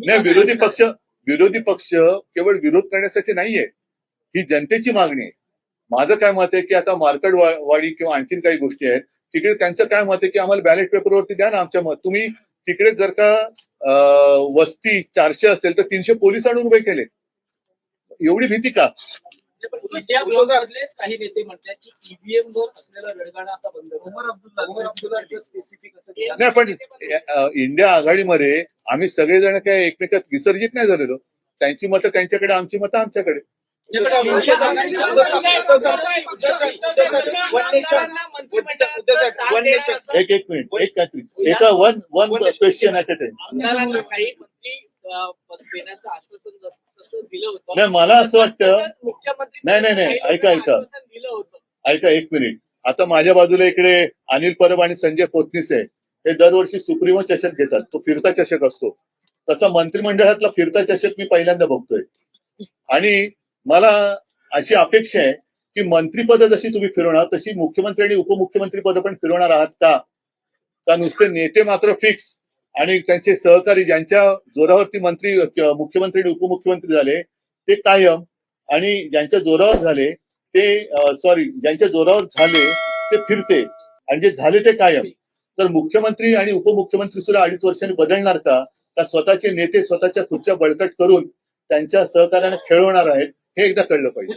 नाही, विरोधी पक्ष केवळ विरोध करण्यासाठी नाहीये, ही जनतेची मागणी आहे. माझं काय मत आहे की आता मार्केटवाडी किंवा आणखीन काही गोष्टी आहेत तिकडे त्यांचं काय मत आहे की आम्हाला बॅलेट पेपरवरती द्या ना आमच्या मत. तुम्ही तिकडे जर का वस्ती 400 असेल तर 300 पोलीस आणून उभे केले. एवढी भीती का? काही नेते म्हणतात की ईव्हीएम वर असलेला रडगाणं आता बंद. उमर अब्दुल्लाचं स्पेसिफिक असं नाही, पण इंडिया आघाडीमध्ये आम्ही सगळेजण काय एकमेकात विसर्जित नाही झालेलो. त्यांची मतं त्यांच्याकडे, आमची मतं आमच्याकडे. एक मिनिट, एक काहीतरी एका one question at a time. नाही, मला असं वाटतं, नाही, ऐका एक मिनिट. आता माझ्या बाजूला इकडे अनिल परब आणि संजय पोतनीस आहे. हे दरवर्षी सुप्रीमो चषक घेतात. तो फिरता चषक असतो. तसा मंत्रिमंडळातला फिरता चषक मी पहिल्यांदा बघतोय. आणि मला अशी अपेक्षा आहे की मंत्रीपद जशी तुम्ही फिरवणार तशी मुख्यमंत्री आणि उपमुख्यमंत्री पद पण फिरवणार आहात का नुसते नेते मात्र फिक्स आणि त्यांचे सहकारी ज्यांच्या जोरावरती मुख्यमंत्री आणि उपमुख्यमंत्री झाले ते कायम, आणि ज्यांच्या जोरावर झाले ज्यांच्या जोरावर झाले ते फिरते, आणि जे झाले ते कायम. तर मुख्यमंत्री आणि उपमुख्यमंत्री सुद्धा 2.5 वर्षांनी बदलणार का स्वतःचे नेते स्वतःच्या खुर्च्या बळकट करून त्यांच्या सहकार्याने खेळवणार आहेत? हे एकदा कळलं पाहिजे.